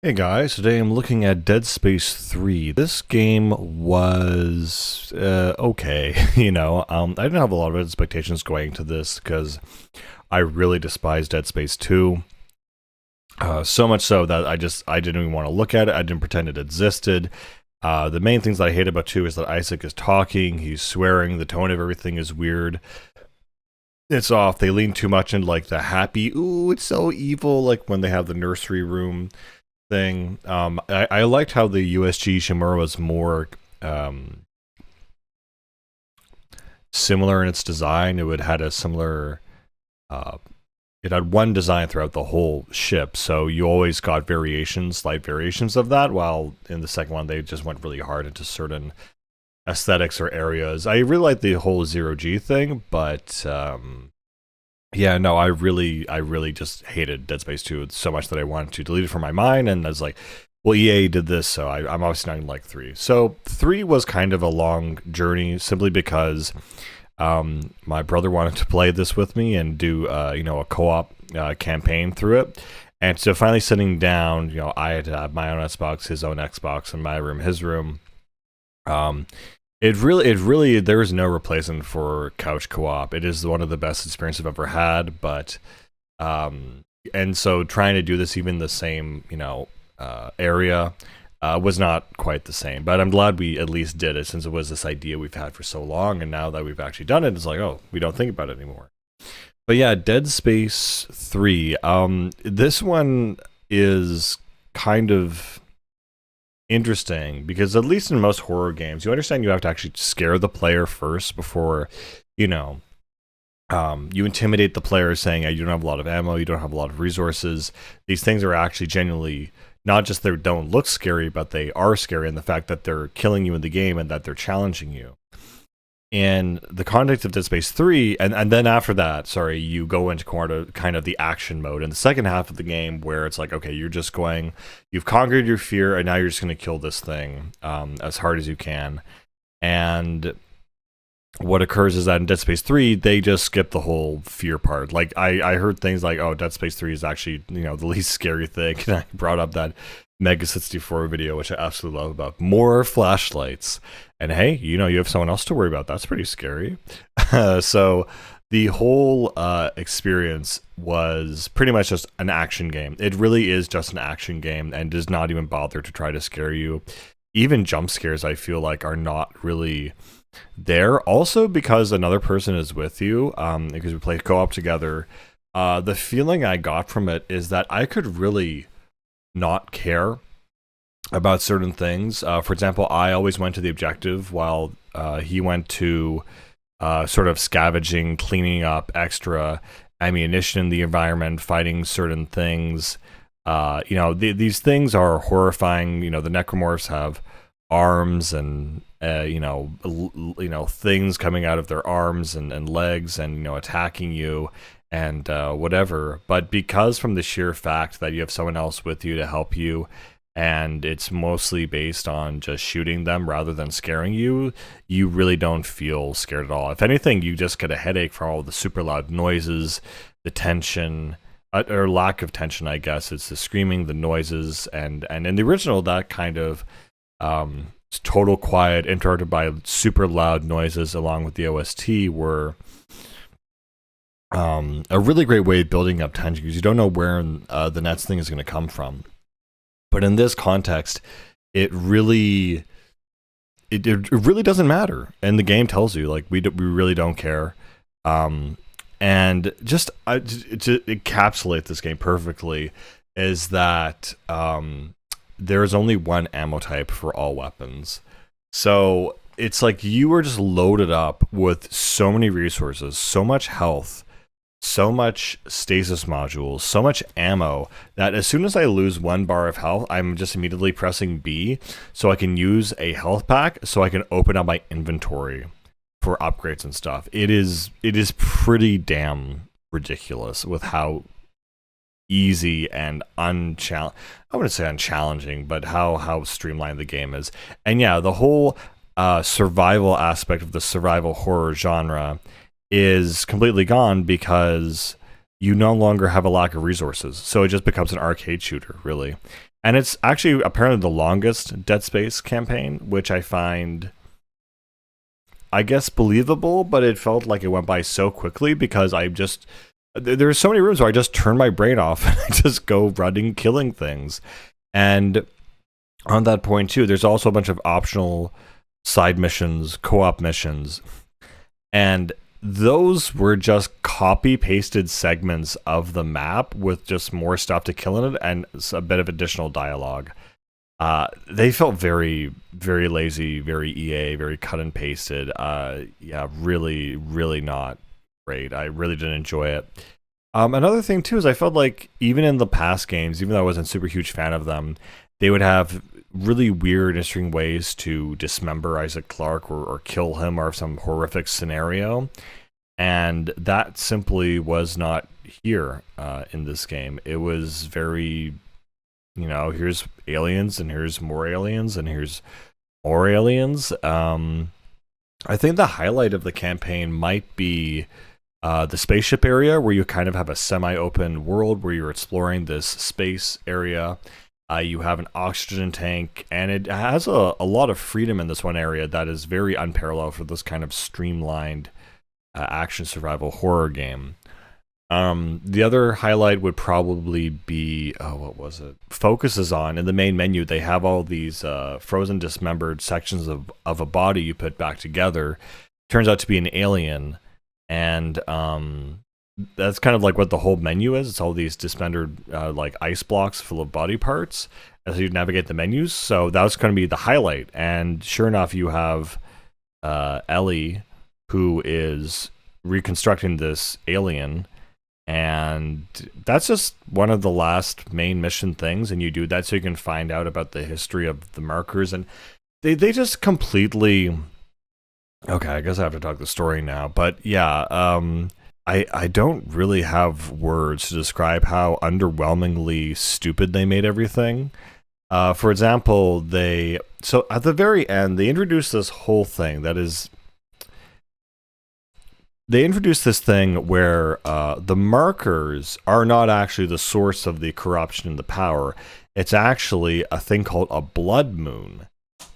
Hey guys, today I'm looking at Dead Space 3. This game was okay, I didn't have a lot of expectations going to this because I really despise Dead Space 2. So much so that I didn't even want to look at it. I didn't pretend it existed. The main things that I hate about 2 is that Isaac is talking, he's swearing, the tone of everything is weird. It's off. They lean too much into like the happy, ooh, it's so evil, like when they have the nursery room thing. I liked how the USG Shimura was more similar in its design. It had a similar, it had one design throughout the whole ship, so you always got variations, slight variations of that, while in the second one they just went really hard into certain aesthetics or areas. I really like the whole zero-G thing, but yeah, no, I really just hated Dead Space 2 so much that I wanted to delete it from my mind, and I was like, well, EA did this, so I'm obviously not going to like 3. So 3 was kind of a long journey, simply because my brother wanted to play this with me and do, a co-op campaign through it. And so finally sitting down, I had to have my own Xbox, his own Xbox, in my room, his room. It really, there is no replacement for couch co-op. It is one of the best experiences I've ever had, but, and so trying to do this even the same, area, was not quite the same. But I'm glad we at least did it, since it was this idea we've had for so long, and now that we've actually done it, it's like, oh, we don't think about it anymore. But yeah, Dead Space 3, this one is kind of interesting because, at least in most horror games, you understand you have to actually scare the player first before you intimidate the player, saying, hey, you don't have a lot of ammo, you don't have a lot of resources. These things are actually genuinely not just they don't look scary, but they are scary in the fact that they're killing you in the game and that they're challenging you. In the context of Dead Space 3, and then after that, sorry, you go into kind of the action mode in the second half of the game, where it's like, okay, you've conquered your fear, and now you're just going to kill this thing as hard as you can. And what occurs is that in Dead Space 3, they just skip the whole fear part. Like, I heard things like, oh, Dead Space 3 is actually, the least scary thing, and I brought up that Mega 64 video, which I absolutely love, about more flashlights. And hey, you have someone else to worry about. That's pretty scary. So the whole experience was pretty much just an action game. It really is just an action game and does not even bother to try to scare you. Even jump scares, I feel like, are not really there. Also, because another person is with you, because we play co-op together, the feeling I got from it is that I could really not care about certain things. For example, I always went to the objective while he went to sort of scavenging, cleaning up extra ammunition in the environment, fighting certain things. These things are horrifying. The necromorphs have arms and things coming out of their arms and legs and attacking you and whatever. But because from the sheer fact that you have someone else with you to help you, and it's mostly based on just shooting them rather than scaring you, you really don't feel scared at all. If anything, you just get a headache from all the super loud noises, the tension, or lack of tension, I guess. It's the screaming, the noises, and in the original, that kind of total quiet interrupted by super loud noises along with the OST were a really great way of building up tension, because you don't know where the next thing is going to come from. But in this context, it really doesn't matter, and the game tells you, like, we really don't care. And just to encapsulate this game perfectly is that there is only one ammo type for all weapons. So it's like you are just loaded up with so many resources, so much health, so much stasis modules, so much ammo, that as soon as I lose 1 bar of health, I'm just immediately pressing B so I can use a health pack so I can open up my inventory for upgrades and stuff. It is pretty damn ridiculous with how easy and I wouldn't say unchallenging, but how streamlined the game is. And yeah, the whole survival aspect of the survival horror genre is completely gone because you no longer have a lack of resources. So it just becomes an arcade shooter, really. And it's actually apparently the longest Dead Space campaign, which I find, I guess, believable, but it felt like it went by so quickly because there's so many rooms where I just turn my brain off and I just go running, killing things. And on that point too, there's also a bunch of optional side missions, co-op missions, and those were just copy pasted segments of the map with just more stuff to kill in it and a bit of additional dialogue. They felt very, very lazy, very EA, very cut and pasted. Yeah, really, really not great. I really didn't enjoy it. Another thing too is I felt like even in the past games, even though I wasn't a super huge fan of them, they would have really weird, interesting ways to dismember Isaac Clarke or kill him or some horrific scenario. And that simply was not here in this game. It was very, here's aliens and here's more aliens and here's more aliens. I think the highlight of the campaign might be the spaceship area, where you kind of have a semi-open world where you're exploring this space area. You have an oxygen tank, and it has a lot of freedom in this one area that is very unparalleled for this kind of streamlined action survival horror game. The other highlight would probably be, what was it? Focuses on, in the main menu, they have all these frozen, dismembered sections of a body you put back together. Turns out to be an alien, and that's kind of like what the whole menu is. It's all these dismembered like ice blocks full of body parts as you navigate the menus. So that's going to be the highlight. And sure enough, you have Ellie, who is reconstructing this alien, and that's just one of the last main mission things, and you do that so you can find out about the history of the markers. And they just completely, okay, I guess I have to talk the story now, but yeah, I don't really have words to describe how underwhelmingly stupid they made everything. For example, so at the very end, they introduced this whole thing that is, they introduced this thing where the markers are not actually the source of the corruption and the power. It's actually a thing called a blood moon.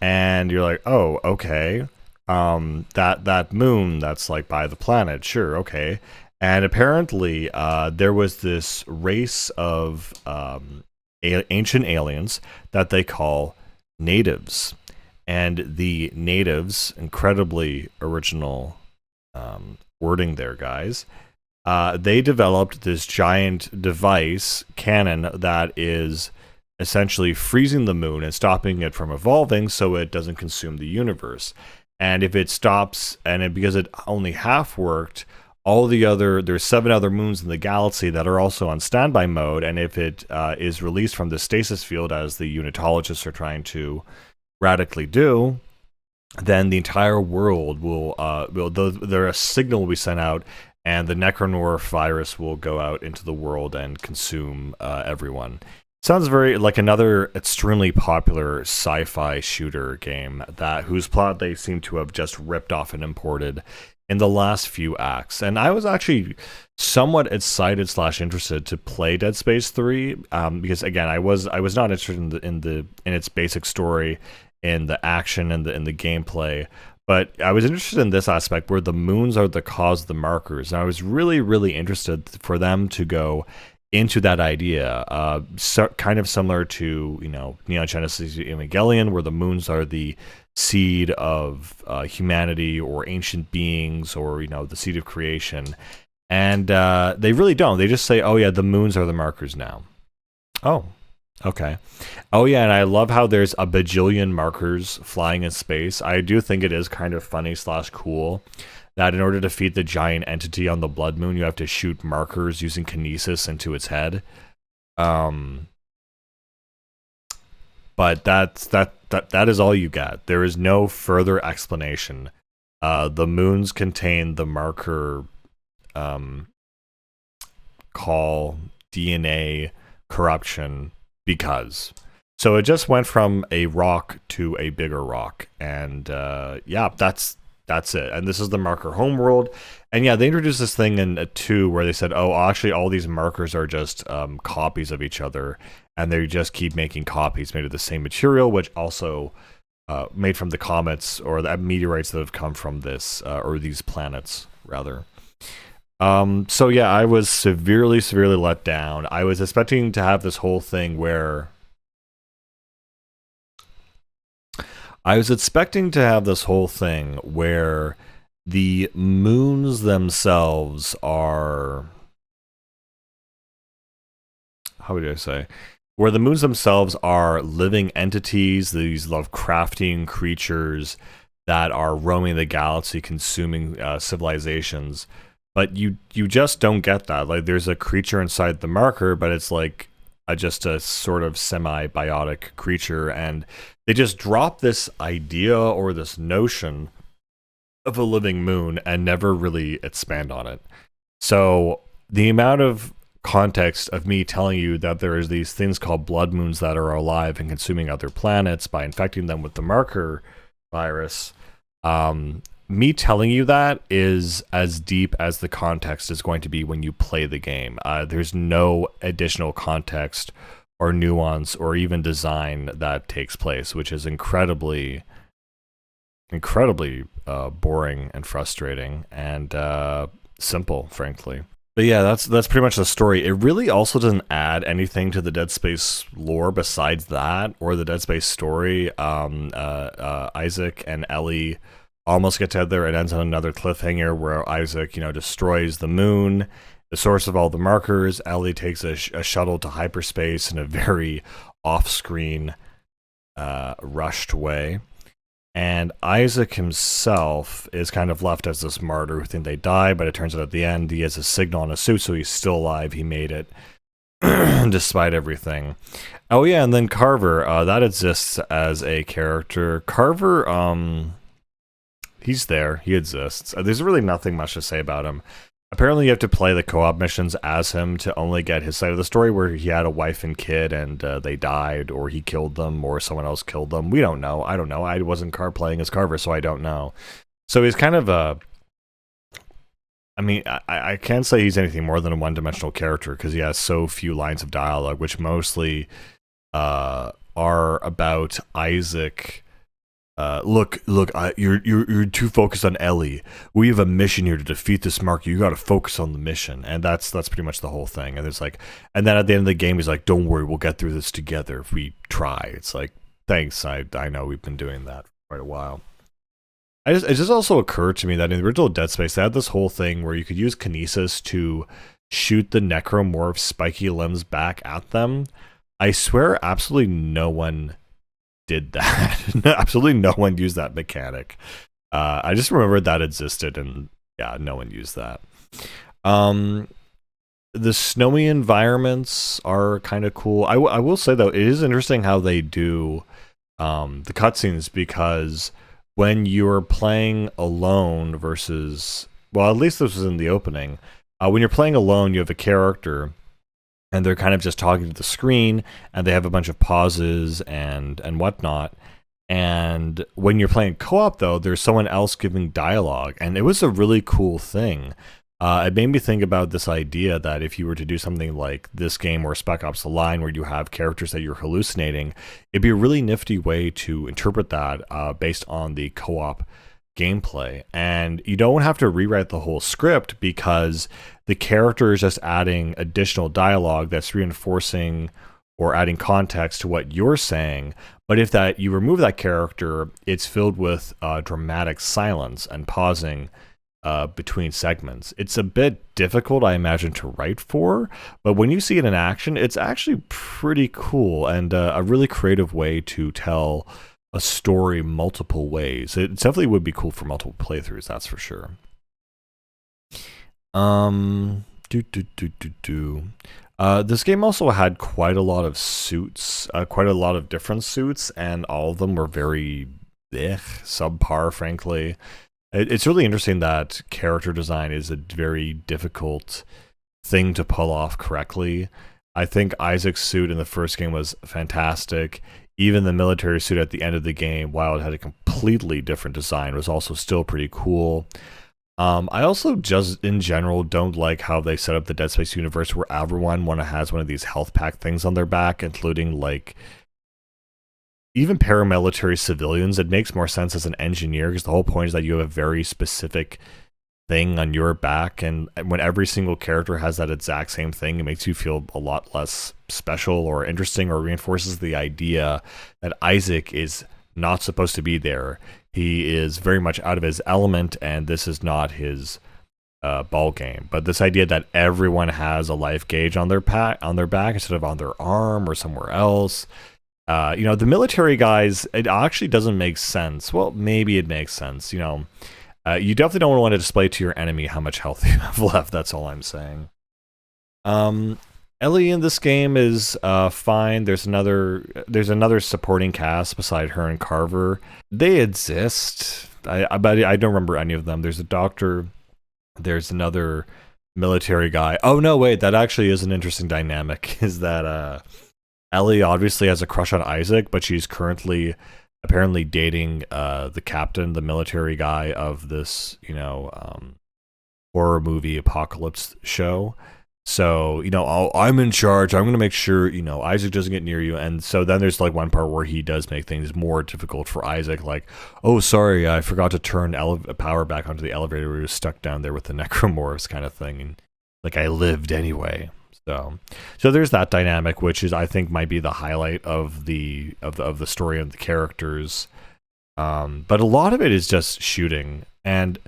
And you're like, oh, okay. That moon that's like by the planet, sure, okay. And apparently there was this race of ancient aliens that they call natives. And the natives, incredibly original wording there, guys. They developed this giant device, cannon, that is essentially freezing the moon and stopping it from evolving so it doesn't consume the universe. And if it stops, because it only half worked, there's 7 other moons in the galaxy that are also on standby mode, and if it is released from the stasis field, as the unitologists are trying to radically do, then the entire world a signal will be sent out, and the Necronorth virus will go out into the world and consume everyone. Sounds very like another extremely popular sci-fi shooter game whose plot they seem to have just ripped off and imported in the last few acts. And I was actually somewhat excited / interested to play Dead Space 3 because again, I was not interested in its basic story, in the action and the gameplay, but I was interested in this aspect where the moons are the cause of the markers. And I was really, really interested for them to go into that idea, kind of similar to Neon Genesis Evangelion, where the moons are the seed of humanity or ancient beings, or the seed of creation. And they really don't. They just say, oh yeah, the moons are the markers now. Oh, okay. Oh yeah, and I love how there's a bajillion markers flying in space. I do think it is kind of funny / cool that in order to defeat the giant entity on the blood moon, you have to shoot markers using kinesis into its head. But that is all you get. There is no further explanation. The moons contain the marker call DNA corruption because. So it just went from a rock to a bigger rock, and yeah, that's That's it. And this is the marker homeworld. And yeah, they introduced this thing in 2 where they said, oh, actually, all these markers are just copies of each other. And they just keep making copies made of the same material, which also made from the comets or the meteorites that have come from this, or these planets, rather. So yeah, I was severely let down. I was expecting to have this whole thing where the moons themselves are, how would I say? Where the moons themselves are living entities, these Lovecraftian creatures that are roaming the galaxy, consuming civilizations. But you just don't get that. Like, there's a creature inside the marker, but it's like just a sort of semi-biotic creature, and they just drop this idea or this notion of a living moon and never really expand on it. So the amount of context of me telling you that there is these things called blood moons that are alive and consuming other planets by infecting them with the marker virus, me telling you that is as deep as the context is going to be when you play the game. There's no additional context or nuance or even design that takes place, which is incredibly boring and frustrating and simple, frankly. But yeah, that's pretty much the story. It really also doesn't add anything to the Dead Space lore besides that, or the Dead Space story. Isaac and Ellie almost get together. It ends on another cliffhanger where Isaac, destroys the moon, the source of all the markers. Ellie takes a shuttle to hyperspace in a very off-screen, rushed way. And Isaac himself is kind of left as this martyr who think they die, but it turns out at the end he has a signal on his suit, so he's still alive. He made it, despite everything. Oh yeah, and then Carver, that exists as a character. Carver, he's there. He exists. There's really nothing much to say about him. Apparently you have to play the co-op missions as him to only get his side of the story, where he had a wife and kid and they died, or he killed them, or someone else killed them. We don't know. I don't know. I wasn't playing as Carver, so I don't know. So he's kind of a... I mean, I can't say he's anything more than a one-dimensional character, because he has so few lines of dialogue, which mostly are about Isaac... Look, you're too focused on Ellie. We have a mission here to defeat this marker. You got to focus on the mission, and that's pretty much the whole thing. And it's like, and then at the end of the game, he's like, "Don't worry, we'll get through this together if we try." It's like, thanks. I know we've been doing that for quite a while. It just also occurred to me that in the original Dead Space, they had this whole thing where you could use kinesis to shoot the necromorph's spiky limbs back at them. I swear, absolutely no one did that. Absolutely no one used that mechanic. I just remembered that existed, and yeah, no one used that. The snowy environments are kind of cool. I will say, though, it is interesting how they do the cutscenes, because when you're playing alone versus... Well, at least this was in the opening. When you're playing alone, you have a character, and they're kind of just talking to the screen, and they have a bunch of pauses and whatnot. And when you're playing co-op, though, there's someone else giving dialogue, and it was a really cool thing. It made me think about this idea that if you were to do something like this game or Spec Ops: The Line, where you have characters that you're hallucinating, it'd be a really nifty way to interpret that based on the co-op gameplay. And you don't have to rewrite the whole script, because the character is just adding additional dialogue that's reinforcing or adding context to what you're saying. But if that you remove that character, it's filled with dramatic silence and pausing between segments. It's a bit difficult, I imagine, to write for, but when you see it in action, it's actually pretty cool and a really creative way to tell a story multiple ways. It definitely would be cool for multiple playthroughs, that's for sure. This game also had quite a lot of suits, quite a lot of different suits, and all of them were very subpar, frankly. It's really interesting that character design is a very difficult thing to pull off correctly. I think Isaac's suit in the first game was fantastic. even the military suit at the end of the game, while it had a completely different design, was also still pretty cool. I also just in general don't like how they set up the Dead Space universe where everyone has one of these health pack things on their back, including like even paramilitary civilians. It makes more sense as an engineer because the whole point is that you have a very specific thing on your back, and when every single character has that exact same thing, it makes you feel a lot less special or interesting, or reinforces the idea that Isaac is not supposed to be there. He is very much out of his element, and this is not his ball game. But this idea that everyone has a life gauge on their back instead of on their arm or somewhere else. The military guys, it actually doesn't make sense. Well, maybe it makes sense. You definitely don't want to display to your enemy how much health you have left. That's all I'm saying. Ellie in this game is fine. There's another supporting cast beside her and Carver. They exist. But I don't remember any of them. There's a doctor. There's another military guy. Oh no, wait, that actually is an interesting dynamic. Is that Ellie obviously has a crush on Isaac, but she's currently apparently dating the captain, the military guy of this, horror movie apocalypse show. So, I'm in charge. I'm going to make sure, Isaac doesn't get near you. And so then there's like one part where he does make things more difficult for Isaac. Like, oh, sorry, I forgot to turn power back onto the elevator. We were stuck down there with the necromorphs kind of thing. And like, I lived anyway. So there's that dynamic, which is, I think, might be the highlight of the story and the characters. But a lot of it is just shooting. And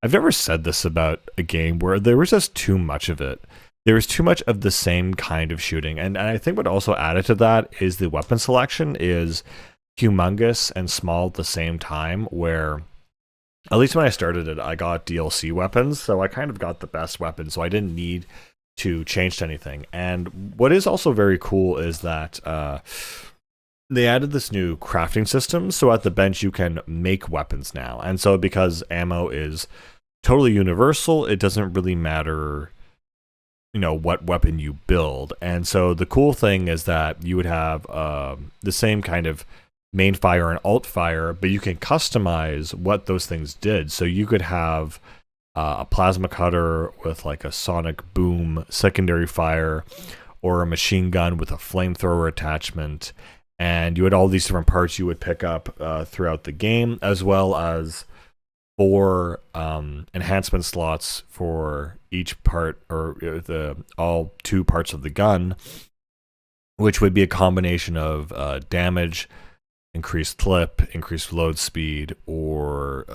I've never said this about a game where there was just too much of it. There was too much of the same kind of shooting. And I think what also added to that is the weapon selection is humongous and small at the same time, where at least when I started it, I got DLC weapons. So I kind of got the best weapon. So I didn't need to change to anything. And what is also very cool is that they added this new crafting system. So at the bench, you can make weapons now. And so because ammo is totally universal, it doesn't really matter what weapon you build. And so the cool thing is that you would have the same kind of main fire and alt fire, but you can customize what those things did. So you could have a plasma cutter with like a sonic boom secondary fire, or a machine gun with a flamethrower attachment. And you had all these different parts you would pick up throughout the game, as well as 4 enhancement slots for each part, or all 2 parts of the gun, which would be a combination of damage, increased clip, increased load speed, or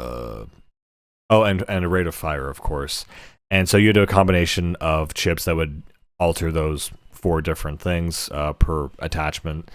and a rate of fire, of course. And so you do a combination of chips that would alter those 4 different things per attachment.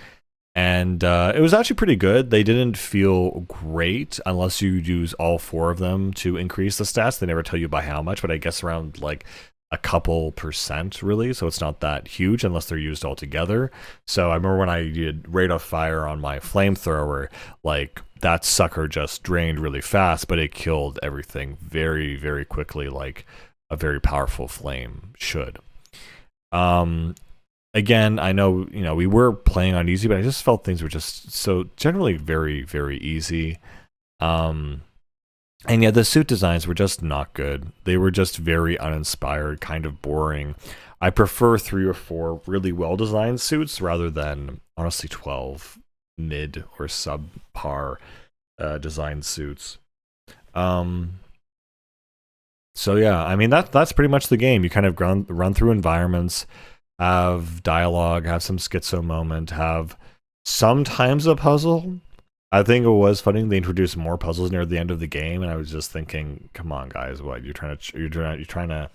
And it was actually pretty good. They didn't feel great unless you use all 4 of them to increase the stats. They never tell you by how much, but I guess around like a couple percent, really. So it's not that huge unless they're used all together. So I remember when I did rate of fire on my flamethrower, like that sucker just drained really fast, but it killed everything very, very quickly, like a very powerful flame should. Again, I know, we were playing on easy, but I just felt things were just so generally very, very easy. And yeah, the suit designs were just not good. They were just very uninspired, kind of boring. I prefer 3 or 4 really well-designed suits rather than, honestly, 12 mid or subpar designed suits. So yeah, I mean, that's pretty much the game. You kind of run through environments, have dialogue, have some schizo moment, have sometimes a puzzle. I think it was funny they introduced more puzzles near the end of the game, and I was just thinking, come on, guys, what you're trying to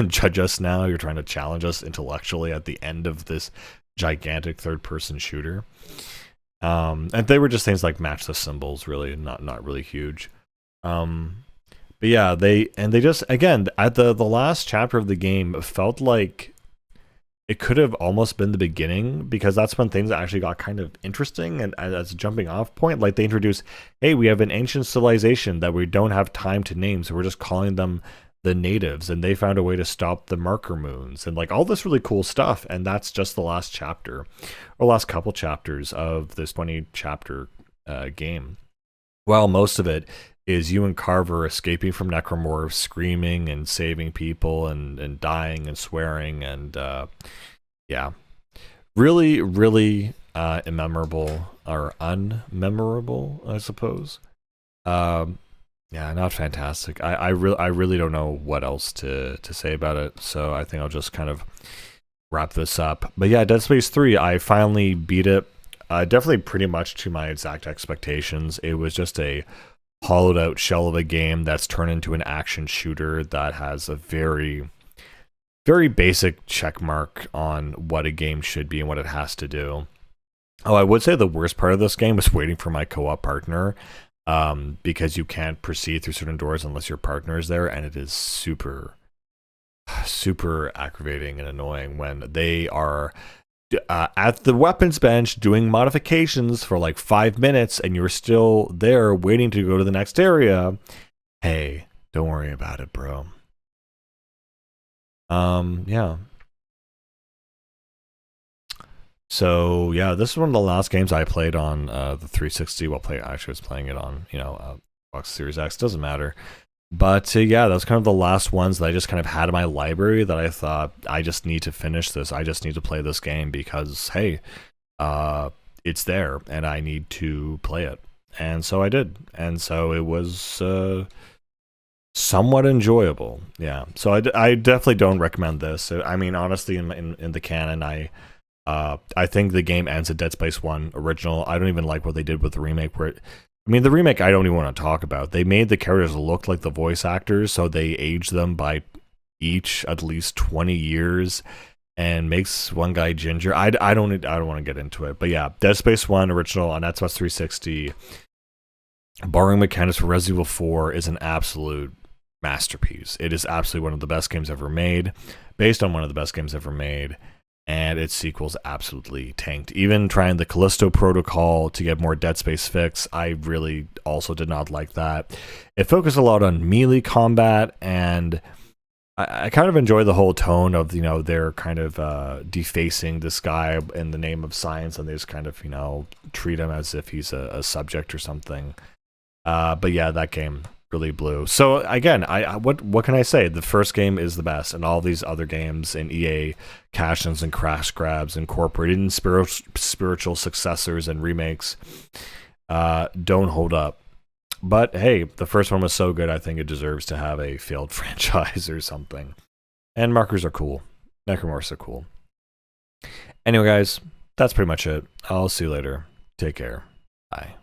judge us now? You're trying to challenge us intellectually at the end of this gigantic third-person shooter? And they were just things like match the symbols, really, not really huge. But yeah, they just, again, at the last chapter of the game, it felt like it could have almost been the beginning, because that's when things actually got kind of interesting. And as a jumping off point, like they introduced, hey, we have an ancient civilization that we don't have time to name, so we're just calling them the natives, and they found a way to stop the marker moons, and like all this really cool stuff. And that's just the last chapter, or last couple chapters of this 20 chapter game. While most of it is you and Carver escaping from necromorphs, screaming and saving people and dying and swearing, and yeah, really, really immemorable, or unmemorable, I suppose. Yeah, not fantastic. I really don't know what else to say about it, so I think I'll just kind of wrap this up. But yeah, Dead Space 3, I finally beat it. Definitely pretty much to my exact expectations. It was just a hollowed out shell of a game that's turned into an action shooter that has a very, very basic check mark on what a game should be and what it has to do. Oh, I would say the worst part of this game was waiting for my co-op partner, because you can't proceed through certain doors unless your partner is there, and it is super, super aggravating and annoying when they are at the weapons bench doing modifications for like 5 minutes and you're still there waiting to go to the next area. Hey, don't worry about it, bro. Yeah. So yeah, this is one of the last games I played on the 360. Well, actually, I was playing it on Xbox Series X. Doesn't matter. But yeah, that's kind of the last ones that I just kind of had in my library that I thought I just need to finish this. I just need to play this game because hey, it's there and I need to play it. And so I did. And so it was somewhat enjoyable. Yeah. So I definitely don't recommend this. I mean, honestly, in the canon, I think the game ends at Dead Space 1 original. I don't even like what they did with the remake, the remake I don't even want to talk about. They made the characters look like the voice actors, so they aged them by each at least 20 years and makes one guy ginger. I don't want to get into it. But yeah, Dead Space 1 original on Xbox 360, borrowing mechanics from Resident Evil 4, is an absolute masterpiece. It is absolutely one of the best games ever made, based on one of the best games ever made. And its sequels absolutely tanked. Even trying the Callisto Protocol to get more Dead Space fix, I really also did not like that. It focused a lot on melee combat, and I kind of enjoy the whole tone of, they're kind of defacing this guy in the name of science, and they just kind of, treat him as if he's a subject or something. But yeah, that game really blew. So again, what can I say? The first game is the best, and all these other games in EA cash-ins and crash grabs incorporated in spiritual successors and remakes don't hold up. But hey, the first one was so good, I think it deserves to have a failed franchise or something. And markers are cool. Necromorphs are cool. Anyway, guys, that's pretty much it. I'll see you later. Take care. Bye.